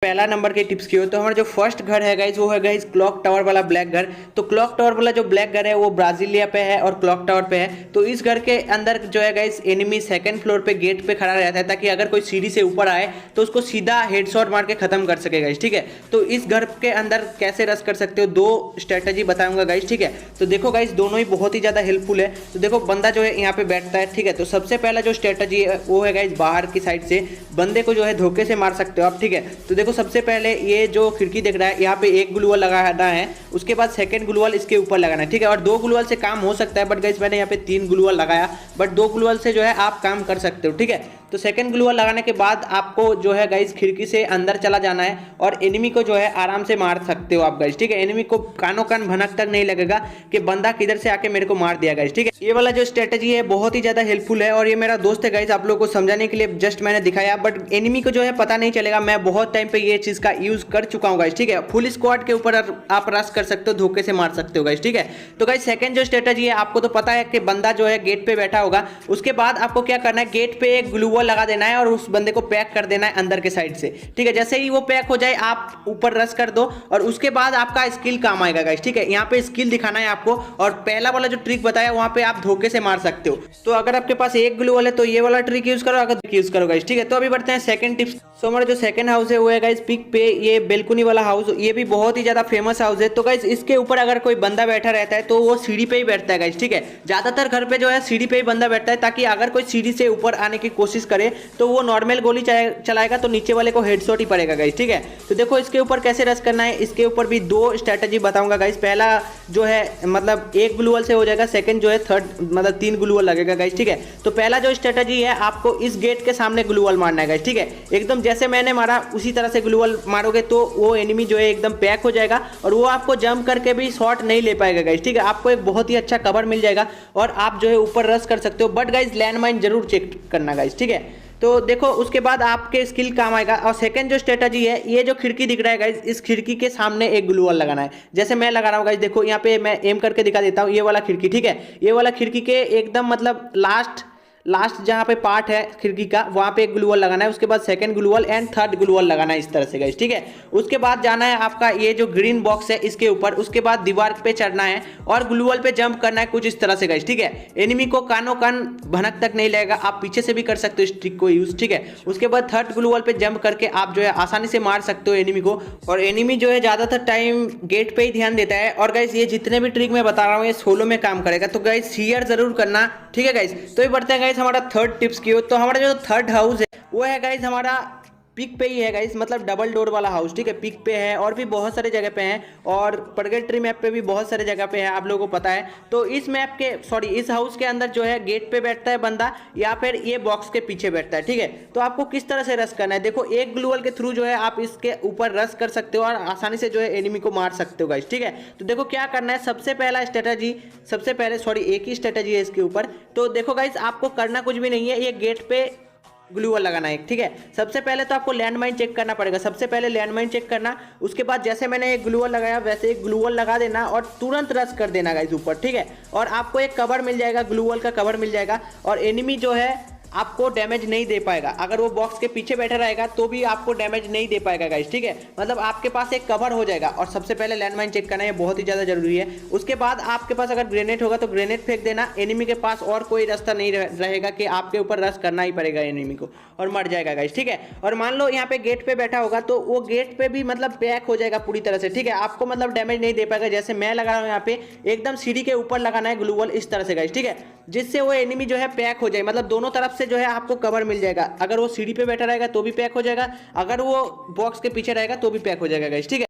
पहला नंबर के टिप्स की हो तो हमारा जो फर्स्ट घर है गाइज वो है गाइज क्लॉक टावर वाला ब्लैक घर। तो क्लॉक टावर वाला जो ब्लैक घर है वो ब्राजीलिया पे है और क्लॉक टावर पे है। तो इस घर के अंदर जो है गाइज एनिमी सेकंड फ्लोर पे गेट पे खड़ा रहता है ताकि अगर कोई सीढ़ी से ऊपर आए तो उसको सीधा हेडशॉट मार के खत्म कर सके गाइज। ठीक है, तो इस घर के अंदर कैसे रश कर सकते हो दो स्ट्रेटेजी बताऊंगा गाइज। ठीक है, तो देखो गाइज दोनों ही बहुत ही ज्यादा हेल्पफुल है। तो देखो बंदा जो है यहाँ पे बैठता है। ठीक है, तो सबसे पहला जो स्ट्रेटेजी है वो है गाइज बाहर की साइड से बंदे को जो है धोखे से मार सकते हो आप। ठीक है, तो देखो सबसे पहले ये जो खिड़की दिख रहा है यहाँ पे एक ग्लू वॉल लगाना है, उसके बाद सेकंड ग्लू वॉल इसके ऊपर लगाना है। ठीक है, और दो ग्लू वॉल से काम हो सकता है बट गाइस मैंने यहाँ पे 3 ग्लू वॉल लगाया, बट 2 ग्लू वॉल से जो है आप काम कर सकते हो। ठीक है, तो सेकंड ग्लू वॉल लगाने के बाद आपको जो है गाइस खिड़की से अंदर चला जाना है और एनिमी को जो है आराम से मार सकते हो आप गाइस। ठीक है, एनिमी को कानो कान भनक तक नहीं लगेगा कि बंदा किधर से आके मेरे को मार दिया गाइस। ठीक है, ये वाला जो स्ट्रेटेजी है बहुत ही ज्यादा हेल्पफुल है और ये मेरा दोस्त है गाइस, आप लोगों को समझाने के लिए जस्ट मैंने दिखाया, बट एनिमी को जो है पता नहीं चलेगा। मैं बहुत टाइम पे ये चीज का यूज कर चुका हूँ गाइस। ठीक है, फुल स्क्वाड के ऊपर आप रश कर सकते हो, धोखे से मार सकते हो गाइस। ठीक है, तो गाइस सेकंड जो स्ट्रेटेजी है आपको तो पता है कि बंदा जो है गेट पे बैठा होगा, उसके बाद आपको क्या करना है गेट पे एक ग्लू वॉल लगा देना है और उस बंदे को पैक कर देना है अंदर के साइड से। ठीक है, जैसे ही वो पैक हो जाए आप ऊपर रश कर दो और उसके बाद आपका स्किल काम आएगा गाइस। ठीक है, यहाँ पे स्किल दिखाना है आपको और पहला वाला जो ट्रिक बताया वहां पे आप धोखे से मार सकते हो। तो अगर आपके पास एक ग्लू वॉल है तो ये वाला ट्रिक यूज करो, अगर यूज करो गाइस। ठीक है, तो अभी बढ़ते हैं सेकंड टिप्स। तो हमारा जो सेकंड हाउस है वो है गाइस पिक पे ये बेलकुनी वाला हाउस, ये भी बहुत ही ज्यादा फेमस हाउस है। तो गाइस इसके ऊपर अगर कोई बंदा बैठा रहता है तो वो सीढ़ी पे ही बैठता है गाइस। ठीक है, ज्यादातर घर पे जो है सीढ़ी पे ही बंदा बैठता है ताकि अगर कोई सीढ़ी से ऊपर आने की कोशिश करे तो वो नॉर्मल गोली चलाएगा तो नीचे वाले को हेडशॉट ही पड़ेगा गाइस। ठीक है, तो देखो इसके ऊपर कैसे रश करना है, इसके ऊपर भी 2 स्ट्रेटेजी बताऊंगा गाइस। पहला जो है मतलब एक ग्लू वॉल से हो जाएगा, सेकंड जो है थर्ड मतलब 3 ग्लू वॉल लगेगा गाइस। ठीक है, तो पहला जो स्ट्रेटेजी है आपको इस गेट के सामने ग्लू वॉल मारना है गाइस। ठीक है, एकदम जैसे मैंने मारा उसी तरह से ग्लू वॉल मारोगे तो वो एनिमी जो है एकदम पैक हो जाएगा और वो आपको जंप करके भी शॉट नहीं ले पाएगा गाइस। ठीक है, आपको एक बहुत ही अच्छा कवर मिल जाएगा और आप जो है ऊपर रश कर सकते हो, बट गाइस लैंडमाइन जरूर चेक करना गाइस। ठीक है, तो देखो उसके बाद आपके स्किल काम आएगा। और सेकंड जो स्ट्रेटेजी है ये जो खिड़की दिख रहा है गाइस, इस खिड़की के सामने एक ग्लू वॉल लगाना है, जैसे मैं लगा रहा हूँ गाइस। देखो यहाँ पे मैं एम करके दिखा देता हूँ, ये वाला खिड़की। ठीक है, ये वाला खिड़की के एकदम मतलब लास्ट जहाँ पे पार्ट है खिड़की का वहाँ पे एक ग्लू वॉल लगाना है, उसके बाद second glue wall and third glue wall लगाना है इस तरह से गाइस। ठीक है, उसके बाद जाना है आपका ये जो ग्रीन बॉक्स है इसके ऊपर, उसके बाद दीवार पे चढ़ना है और ग्लू वॉल पे जंप करना है कुछ इस तरह से गाइस। ठीक है, एनिमी को कानो कान भनक तक नहीं लगेगा, आप पीछे से भी कर सकते हो इस ट्रिक को यूज। ठीक है, उसके बाद थर्ड ग्लू वॉल पे जंप करके आप जो है आसानी से मार सकते हो एनिमी को। और एनिमी जो है ज्यादातर टाइम गेट पे ही ध्यान देता है। और गाइस ये जितने भी ट्रिक मैं बता रहा हूँ ये सोलो में काम करेगा, तो गाइस शेयर जरूर करना। ठीक है गाइस, तो ये बढ़ते हैं गाइस हमारा थर्ड टिप्स की हो। तो हमारा जो थर्ड हाउस है वो है गाइस हमारा पिक पे ही है गाइस, मतलब डबल डोर वाला हाउस। ठीक है, पिक पे है और भी बहुत सारे जगह पे हैं और परगेट्री मैप पे भी बहुत सारे जगह पे है, आप लोगों को पता है। तो इस मैप के इस हाउस के अंदर जो है गेट पे बैठता है बंदा या फिर ये बॉक्स के पीछे बैठता है। ठीक है, तो आपको किस तरह से रश करना है, देखो एक ग्लू वॉल के थ्रू जो है आप इसके ऊपर रश कर सकते हो और आसानी से जो है एनिमी को मार सकते हो गाइस। ठीक है, तो देखो क्या करना है, सबसे पहला स्ट्रेटेजी एक ही स्ट्रेटेजी है इसके ऊपर। तो देखो गाइस आपको करना कुछ भी नहीं है, ये गेट पे ग्लू वॉल लगाना है। ठीक है, सबसे पहले तो आपको लैंडमाइन चेक करना पड़ेगा, सबसे पहले लैंडमाइन चेक करना, उसके बाद जैसे मैंने एक ग्लू वॉल लगाया वैसे एक ग्लू वॉल लगा देना और तुरंत रश कर देना गाइस ऊपर। ठीक है, और आपको एक कवर मिल जाएगा, ग्लू वॉल का कवर मिल जाएगा और एनिमी जो है आपको डैमेज नहीं दे पाएगा। अगर वो बॉक्स के पीछे बैठा रहेगा तो भी आपको डैमेज नहीं दे पाएगा गाइस। ठीक है, मतलब आपके पास एक कवर हो जाएगा। और सबसे पहले लैंडमाइन चेक करना है, बहुत ही ज्यादा जरूरी है। उसके बाद आपके पास अगर ग्रेनेड होगा तो ग्रेनेड फेंक देना, एनिमी के पास और कोई रास्ता नहीं रहेगा कि आपके ऊपर रश करना ही पड़ेगा एनिमी को और मर जाएगा गाइस। ठीक है, और मान लो यहाँ पे गेट पे बैठा होगा तो वो गेट पे भी मतलब पैक हो जाएगा पूरी तरह से। ठीक है, आपको मतलब डैमेज नहीं दे पाएगा। जैसे मैं लगा रहा हूँ यहाँ पे एकदम सीढ़ी के ऊपर लगाना है ग्लू वॉल इस तरह से गाइस। ठीक है, जिससे वो एनिमी जो है पैक हो जाए, मतलब दोनों तरफ से जो है आपको कवर मिल जाएगा। अगर वो सीढ़ी पे बैठा रहेगा तो भी पैक हो जाएगा, अगर वो बॉक्स के पीछे रहेगा तो भी पैक हो जाएगा गाइस। ठीक है,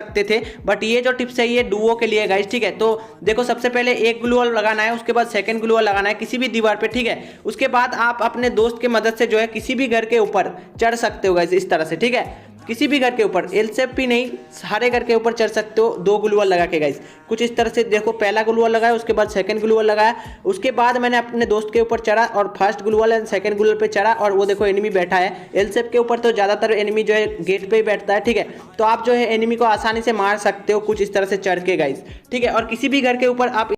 सकते थे बट ये जो टिप्स है ये डुओ के लिए गाइस। ठीक है, तो देखो सबसे पहले एक ग्लू वॉल लगाना है, उसके बाद सेकंड ग्लू वॉल लगाना है किसी भी दीवार पे। ठीक है, उसके बाद आप अपने दोस्त के मदद से जो है किसी भी घर के ऊपर चढ़ सकते हो गाइस इस तरह से। ठीक है, किसी भी घर के ऊपर, एल शेप भी नहीं, सारे घर के ऊपर चढ़ सकते हो 2 ग्लू वॉल लगा के गाइस। कुछ इस तरह से देखो, पहला ग्लू वॉल लगाया, उसके बाद सेकंड ग्लू वॉल लगाया, उसके बाद मैंने अपने दोस्त के ऊपर चढ़ा और first glue wall and second glue wall पे चढ़ा और वो देखो एनिमी बैठा है। एल शेप के ऊपर तो ज्यादातर एनिमी जो है गेट पे ही बैठता है। ठीक है, तो आप जो है एनिमी को आसानी से मार सकते हो कुछ इस तरह से चढ़ के गाइस। ठीक है, और किसी भी घर के ऊपर आप